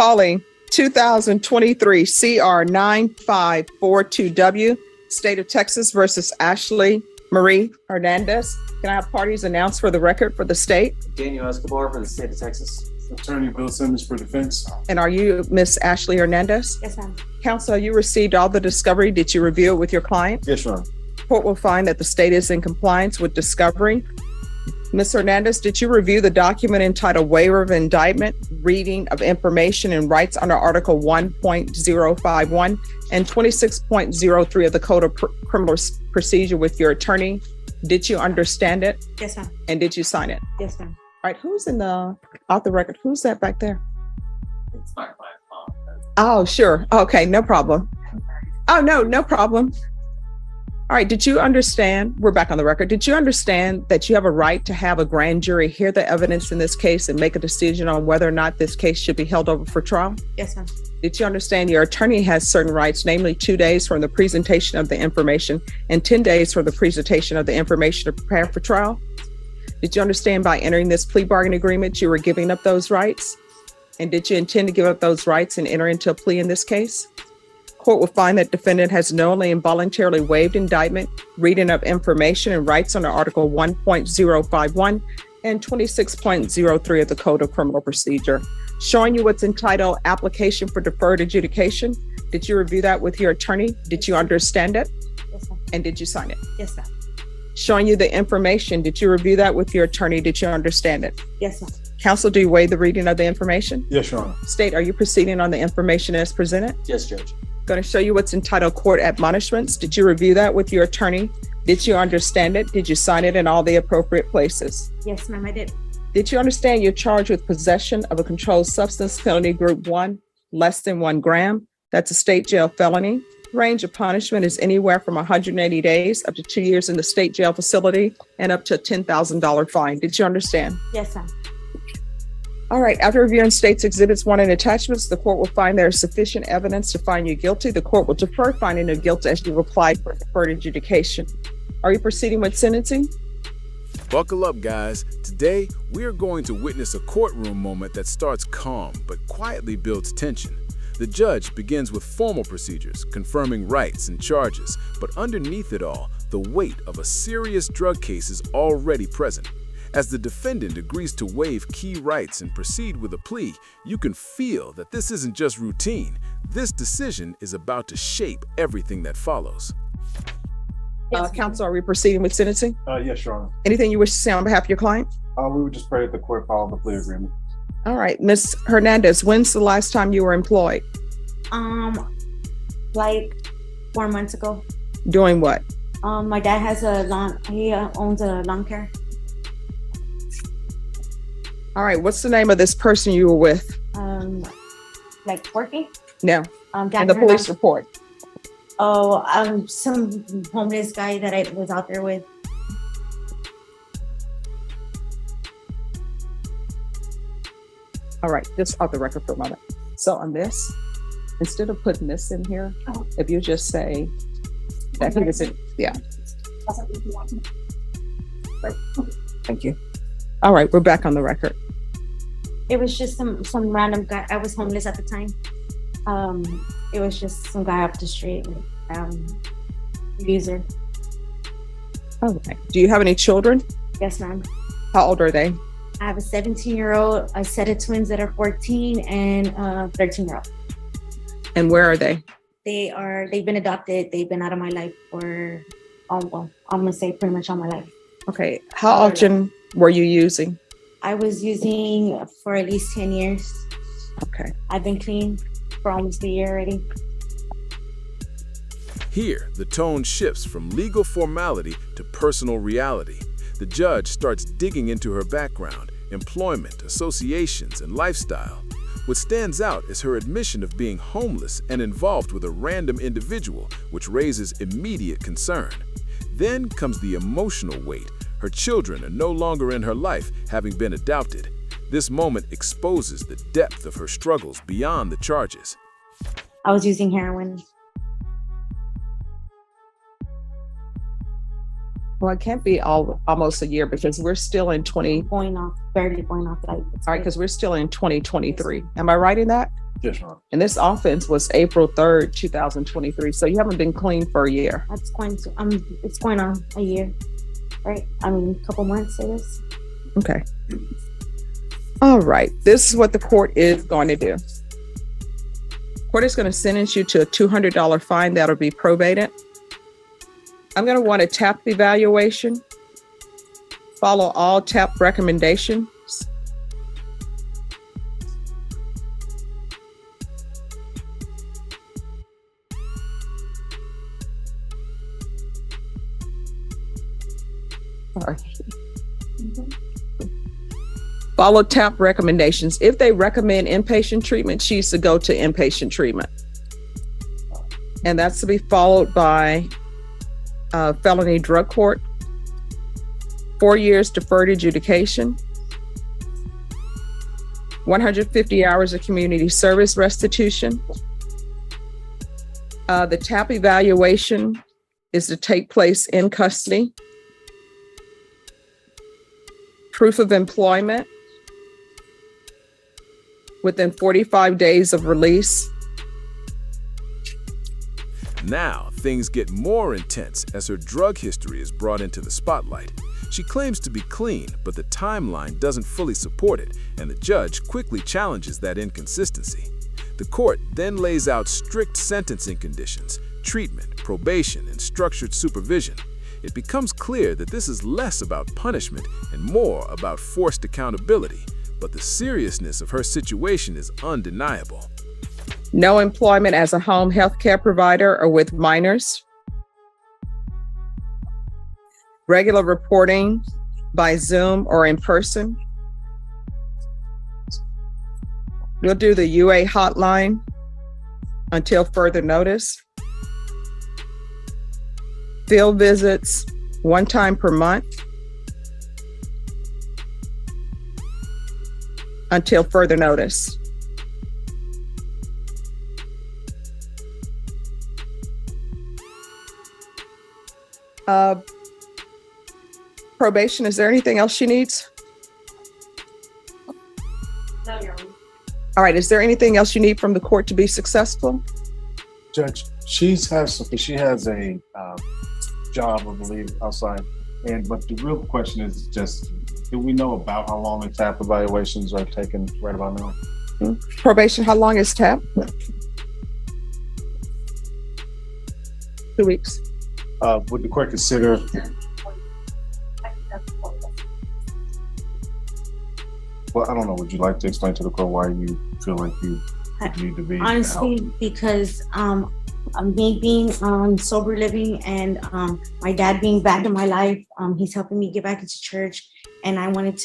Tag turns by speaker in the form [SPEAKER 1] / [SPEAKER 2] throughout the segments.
[SPEAKER 1] Calling 2023 CR 9542W, State of Texas versus Ashley Marie Hernandez. Can I have parties announced for the record for the state?
[SPEAKER 2] Daniel Escobar for the state of Texas.
[SPEAKER 3] Attorney Bill Simmons for defense.
[SPEAKER 1] And are you Miss Ashley Hernandez?
[SPEAKER 4] Yes, ma'am.
[SPEAKER 1] Counsel, you received all the discovery. Did you review it with your client?
[SPEAKER 3] Yes, Your Honor.
[SPEAKER 1] Court will find that the state is in compliance with discovery. Ms. Hernandez, did you review the document entitled Waiver of Indictment, Reading of Information and Rights under Article 1.051 and 26.03 of the Code of Criminal Procedure with your attorney? Did you understand it?
[SPEAKER 4] Yes, ma'am.
[SPEAKER 1] And did you sign it?
[SPEAKER 4] Yes, ma'am.
[SPEAKER 1] All right, who's in the off the record? Who's that back there?
[SPEAKER 2] It's my client.
[SPEAKER 1] Oh, sure. Okay, no problem. Oh, no problem. All right, did you understand, we're back on the record, did you understand that you have a right to have a grand jury hear the evidence in this case and make a decision on whether or not this case should be held over for trial?
[SPEAKER 4] Yes, ma'am.
[SPEAKER 1] Did you understand your attorney has certain rights, namely 2 days from the presentation of the information and 10 days from the presentation of the information to prepare for trial? Did you understand by entering this plea bargain agreement, you were giving up those rights? And did you intend to give up those rights and enter into a plea in this case? Court will find that defendant has knowingly and voluntarily waived indictment, reading of information and rights under Article 1.051 and 26.03 of the Code of Criminal Procedure. Showing you what's entitled Application for Deferred Adjudication. Did you review that with your attorney? Did you understand it?
[SPEAKER 4] Yes, ma'am.
[SPEAKER 1] And did you sign it?
[SPEAKER 4] Yes, ma'am.
[SPEAKER 1] Showing you the information. Did you review that with your attorney? Did you understand it?
[SPEAKER 4] Yes, ma'am.
[SPEAKER 1] Counsel, do you waive the reading of the information?
[SPEAKER 3] Yes, Your Honor.
[SPEAKER 1] State, are you proceeding on the information as presented?
[SPEAKER 2] Yes, Judge.
[SPEAKER 1] Going to show you what's entitled Court Admonishments. Did you review that with your attorney? Did you understand it? Did you sign it in all the appropriate places?
[SPEAKER 4] Yes, ma'am, I did.
[SPEAKER 1] Did you understand you're charged with possession of a controlled substance, penalty group 1, less than 1 gram? That's a state jail felony. Range of punishment is anywhere from 180 days up to 2 years in the state jail facility and up to a $10,000 fine. Did you understand?
[SPEAKER 4] Yes, ma'am.
[SPEAKER 1] All right, after reviewing state's exhibits 1 and attachments, the court will find there is sufficient evidence to find you guilty. The court will defer finding of guilt as you've applied for deferred adjudication. Are you proceeding with sentencing?
[SPEAKER 5] Buckle up, guys. Today, we are going to witness a courtroom moment that starts calm but quietly builds tension. The judge begins with formal procedures, confirming rights and charges, but underneath it all, the weight of a serious drug case is already present. As the defendant agrees to waive key rights and proceed with a plea, you can feel that this isn't just routine. This decision is about to shape everything that follows.
[SPEAKER 1] Counsel, are we proceeding with sentencing?
[SPEAKER 3] Yes, Your Honor.
[SPEAKER 1] Anything you wish to say on behalf of your client?
[SPEAKER 3] We would just pray that the court follow the plea agreement.
[SPEAKER 1] All right, Ms. Hernandez, when's the last time you were employed?
[SPEAKER 4] Like 4 months ago.
[SPEAKER 1] Doing what?
[SPEAKER 4] My dad has he owns a lawn care.
[SPEAKER 1] All right, what's the name of this person you were with?
[SPEAKER 4] Like working?
[SPEAKER 1] No,
[SPEAKER 4] Jack
[SPEAKER 1] in the police report.
[SPEAKER 4] Oh, some homeless guy that I was out there with.
[SPEAKER 1] All right, just off the record for a moment. So on this, instead of putting this in here, if you just say that he was in, yeah. Right. Thank you. All right, we're back on the record.
[SPEAKER 4] It was just some random guy. I was homeless at the time. It was just some guy up the street, user.
[SPEAKER 1] Okay. Do you have any children?
[SPEAKER 4] Yes, ma'am.
[SPEAKER 1] How old are they?
[SPEAKER 4] I have a 17-year-old, a set of twins that are 14, and a 13-year-old.
[SPEAKER 1] And where are they?
[SPEAKER 4] They've been adopted. They've been out of my life for, I'm gonna say pretty much all my life.
[SPEAKER 1] Okay. How often were you using?
[SPEAKER 4] I was using for at least 10 years.
[SPEAKER 1] Okay.
[SPEAKER 4] I've been clean for almost a year already.
[SPEAKER 5] Here, the tone shifts from legal formality to personal reality. The judge starts digging into her background, employment, associations, and lifestyle. What stands out is her admission of being homeless and involved with a random individual, which raises immediate concern. Then comes the emotional weight. Her children are no longer in her life, having been adopted. This moment exposes the depth of her struggles beyond the charges.
[SPEAKER 4] I was using heroin.
[SPEAKER 1] Well, it can't be almost a year because we're still in
[SPEAKER 4] Barely going off like.
[SPEAKER 1] All right, because we're still in 2023. Am I right in that?
[SPEAKER 3] Yes, Your Honor.
[SPEAKER 1] And this offense was April 3rd, 2023. So you haven't been clean for a year.
[SPEAKER 4] That's going to it's going on a year, right? I mean, a couple months it is.
[SPEAKER 1] Okay. All right. This is what the court is going to do. Court is going to sentence you to a $200 fine that'll be probated. I'm going to want a TAP evaluation. Follow all TAP recommendations. Sorry. Follow TAP recommendations. If they recommend inpatient treatment, she needs to go to inpatient treatment. And that's to be followed by felony drug court, 4 years deferred adjudication, 150 hours of community service restitution. The TAP evaluation is to take place in custody. Proof of employment within 45 days of release.
[SPEAKER 5] Now, things get more intense as her drug history is brought into the spotlight. She claims to be clean, but the timeline doesn't fully support it, and the judge quickly challenges that inconsistency. The court then lays out strict sentencing conditions, treatment, probation, and structured supervision. It becomes clear that this is less about punishment and more about forced accountability, but the seriousness of her situation is undeniable.
[SPEAKER 1] No employment as a home health care provider or with minors. Regular reporting by Zoom or in person. We'll do the UA hotline until further notice. Field visits 1 time per month until further notice. Probation, is there anything else she needs?
[SPEAKER 4] No, Your Honor.
[SPEAKER 1] All right, is there anything else you need from the court to be successful?
[SPEAKER 3] Judge, she has a job, I believe, outside. But the real question is just, do we know about how long the TAP evaluations are taking right about now?
[SPEAKER 1] Probation, how long is TAP? 2 weeks.
[SPEAKER 3] Would the court consider, well, I don't know, would you like to explain to the court why you feel like you need to be
[SPEAKER 4] Honestly,
[SPEAKER 3] out?
[SPEAKER 4] because me being sober living and my dad being back in my life, he's helping me get back into church, and I wanted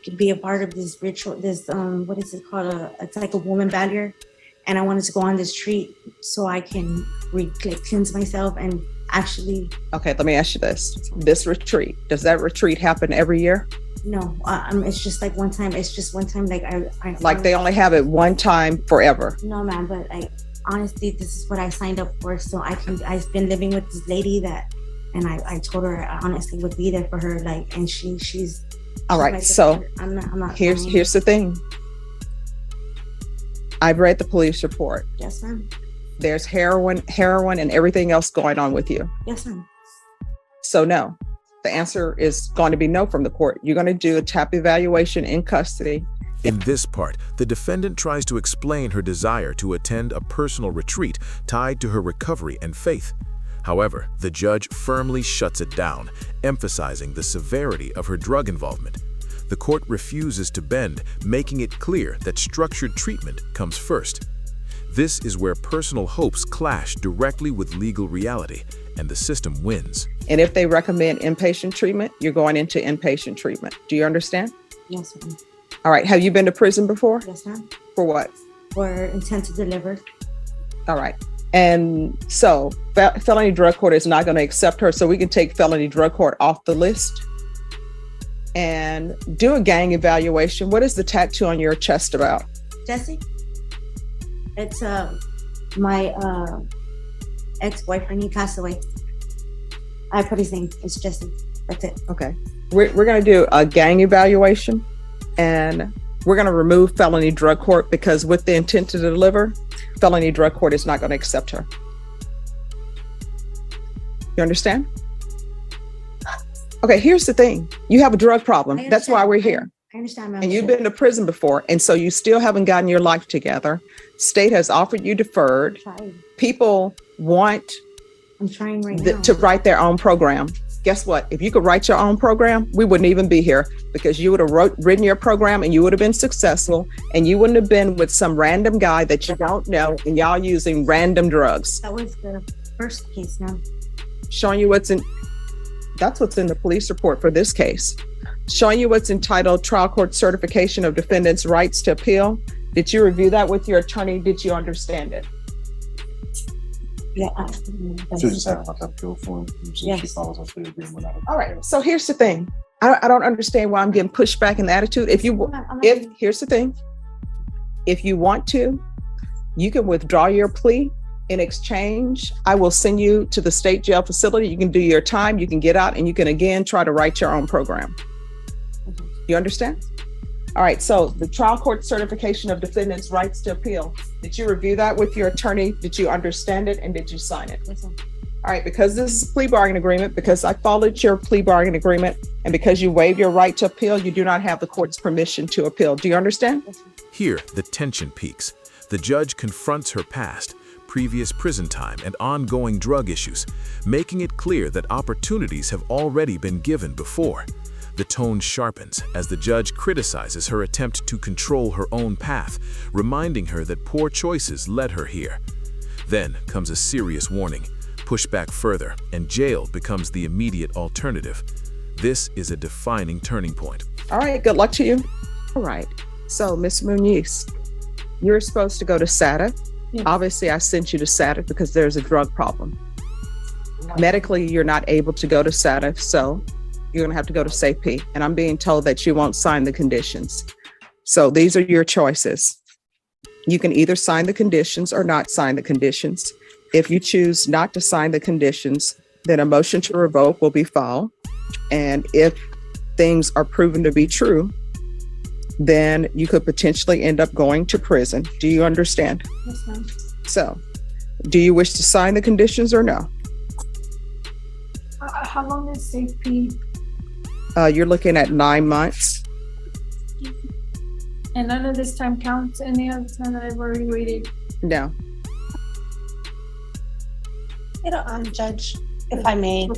[SPEAKER 4] to be a part of this ritual, this what is it called, it's like a woman barrier, and I wanted to go on this retreat so I can cleanse myself and actually.
[SPEAKER 1] Okay, let me ask you this retreat, does that retreat happen every year?
[SPEAKER 4] No, it's just like one time. It's just one time. Like I
[SPEAKER 1] Like they only have it one time forever?
[SPEAKER 4] No, ma'am. But honestly, this is what I signed up for. So I've been living with this lady and I told her I honestly would be there for her. Like, and she's.
[SPEAKER 1] All right.
[SPEAKER 4] Like,
[SPEAKER 1] So
[SPEAKER 4] I'm not.
[SPEAKER 1] here's the thing. I've read the police report.
[SPEAKER 4] Yes, ma'am.
[SPEAKER 1] There's heroin and everything else going on with you.
[SPEAKER 4] Yes, ma'am.
[SPEAKER 1] So no. The answer is going to be no from the court. You're going to do a TAP evaluation in custody.
[SPEAKER 5] In this part, the defendant tries to explain her desire to attend a personal retreat tied to her recovery and faith. However, the judge firmly shuts it down, emphasizing the severity of her drug involvement. The court refuses to bend, making it clear that structured treatment comes first. This is where personal hopes clash directly with legal reality, and the system wins.
[SPEAKER 1] And if they recommend inpatient treatment, you're going into inpatient treatment. Do you understand?
[SPEAKER 4] Yes, ma'am.
[SPEAKER 1] All right. Have you been to prison before?
[SPEAKER 4] Yes, ma'am.
[SPEAKER 1] For what?
[SPEAKER 4] For intent to deliver.
[SPEAKER 1] All right. And so felony drug court is not going to accept her. So we can take felony drug court off the list and do a gang evaluation. What is the tattoo on your chest about?
[SPEAKER 4] Jesse? It's my ex-boyfriend. He passed away. I put his name. It's Jesse. That's it.
[SPEAKER 1] Okay. We're going to do a gang evaluation. And We're going to remove felony drug court because with the intent to deliver, felony drug court is not going to accept her. You understand? Okay, here's the thing. You have a drug problem.
[SPEAKER 4] I
[SPEAKER 1] That's why
[SPEAKER 4] understand.
[SPEAKER 1] we're here.
[SPEAKER 4] I understand, ma'am.
[SPEAKER 1] And you've been to prison before, and so you still haven't gotten your life together. State has offered you deferred.
[SPEAKER 4] Trying.
[SPEAKER 1] People want
[SPEAKER 4] I'm trying right now.
[SPEAKER 1] to write their own program. Guess what? If you could write your own program, we wouldn't even be here because you would have written your program and you would have been successful, and you wouldn't have been with some random guy that you don't know and y'all using random drugs.
[SPEAKER 4] That was the first case, ma'am.
[SPEAKER 1] Showing you that's what's in the police report for this case. Showing you what's entitled Trial Court Certification of Defendant's Rights to Appeal. Did you review that with your attorney? Did you understand it?
[SPEAKER 4] Yeah.
[SPEAKER 3] She just having like a appeal form. She
[SPEAKER 4] Yes.
[SPEAKER 3] follows up the agreement.
[SPEAKER 1] All right. So here's the thing. I don't understand why I'm getting pushed back in the attitude. Here's the thing. If you want to, you can withdraw your plea. In exchange, I will send you to the state jail facility. You can do your time, you can get out, and you can again try to write your own program. You understand? All right, so the trial court certification of defendant's rights to appeal. Did you review that with your attorney? Did you understand it and did you sign it?
[SPEAKER 4] Yes, ma'am.
[SPEAKER 1] All right, because this is a plea bargain agreement, because I followed your plea bargain agreement, and because you waived your right to appeal, you do not have the court's permission to appeal. Do you understand?
[SPEAKER 4] Yes, ma'am.
[SPEAKER 5] Here, the tension peaks. The judge confronts her past, previous prison time, and ongoing drug issues, making it clear that opportunities have already been given before. The tone sharpens as the judge criticizes her attempt to control her own path, reminding her that poor choices led her here. Then comes a serious warning. Push back further, and jail becomes the immediate alternative. This is a defining turning point.
[SPEAKER 1] All right, good luck to you. All right, so Ms. Muniz, you're supposed to go to SATA.
[SPEAKER 4] Yes.
[SPEAKER 1] Obviously, I sent you to SATA because there's a drug problem. Medically, you're not able to go to SATA, so you're gonna have to go to SAFE. And I'm being told that you won't sign the conditions. So these are your choices. You can either sign the conditions or not sign the conditions. If you choose not to sign the conditions, then a motion to revoke will be filed. And if things are proven to be true, then you could potentially end up going to prison. Do you understand?
[SPEAKER 4] Yes, ma'am.
[SPEAKER 1] So, do you wish to sign the conditions or no?
[SPEAKER 6] How long is safety?
[SPEAKER 1] You're looking at 9 months.
[SPEAKER 6] And none of this time counts, any other time that I've already waited.
[SPEAKER 1] No.
[SPEAKER 7] Judge, if I may,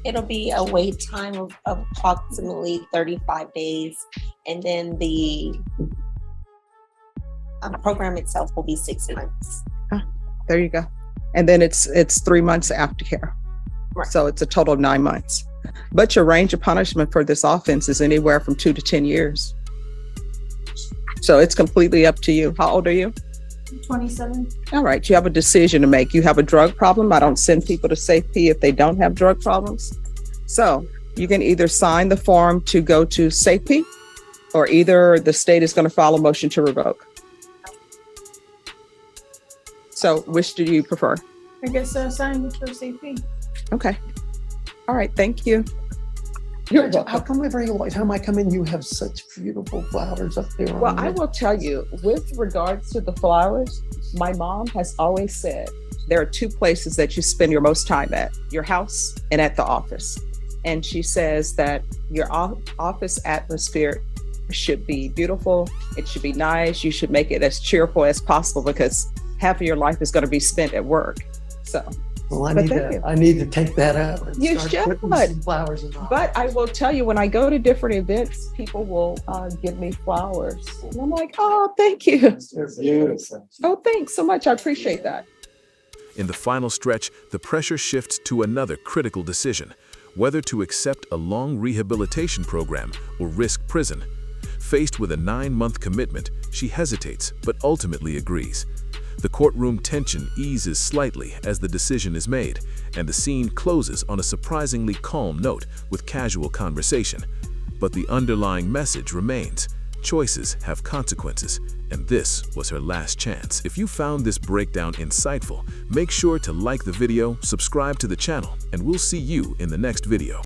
[SPEAKER 7] it'll be a wait time of approximately 35 days, and then the program itself will be 6 months.
[SPEAKER 1] There you go. And then it's 3 months aftercare.
[SPEAKER 7] Right.
[SPEAKER 1] So it's a total of 9 months. But your range of punishment for this offense is anywhere from 2 to 10 years. So it's completely up to you. How old are you?
[SPEAKER 6] 27.
[SPEAKER 1] All right, you have a decision to make. You have a drug problem. I don't send people to SAFE if they don't have drug problems. So you can either sign the form to go to SAFE, or either the state is going to file a motion to revoke. So which do you prefer?
[SPEAKER 6] I guess sign it for safety.
[SPEAKER 1] Okay. All right, thank you.
[SPEAKER 8] Judge, how come every time I come in, you have such beautiful flowers up there?
[SPEAKER 1] Well, I will tell you, with regards to the flowers, my mom has always said there are 2 places that you spend your most time at, your house and at the office. And she says that your office atmosphere should be beautiful. It should be nice. You should make it as cheerful as possible because half of your life is going to be spent at work. So,
[SPEAKER 8] Well, I
[SPEAKER 1] but
[SPEAKER 8] need
[SPEAKER 1] thank
[SPEAKER 8] to.
[SPEAKER 1] you.
[SPEAKER 8] I need to take that up. And
[SPEAKER 1] You
[SPEAKER 8] start
[SPEAKER 1] should.
[SPEAKER 8] putting some flowers in.
[SPEAKER 1] But I will tell you, when I go to different events, people will give me flowers. And I'm like, oh, thank you.
[SPEAKER 3] They're beautiful.
[SPEAKER 1] Oh, thanks so much. I appreciate that.
[SPEAKER 5] In the final stretch, the pressure shifts to another critical decision: whether to accept a long rehabilitation program or risk prison. Faced with a 9-month commitment, she hesitates but ultimately agrees. The courtroom tension eases slightly as the decision is made, and the scene closes on a surprisingly calm note with casual conversation. But the underlying message remains: choices have consequences, and this was her last chance. If you found this breakdown insightful, make sure to like the video, subscribe to the channel, and we'll see you in the next video.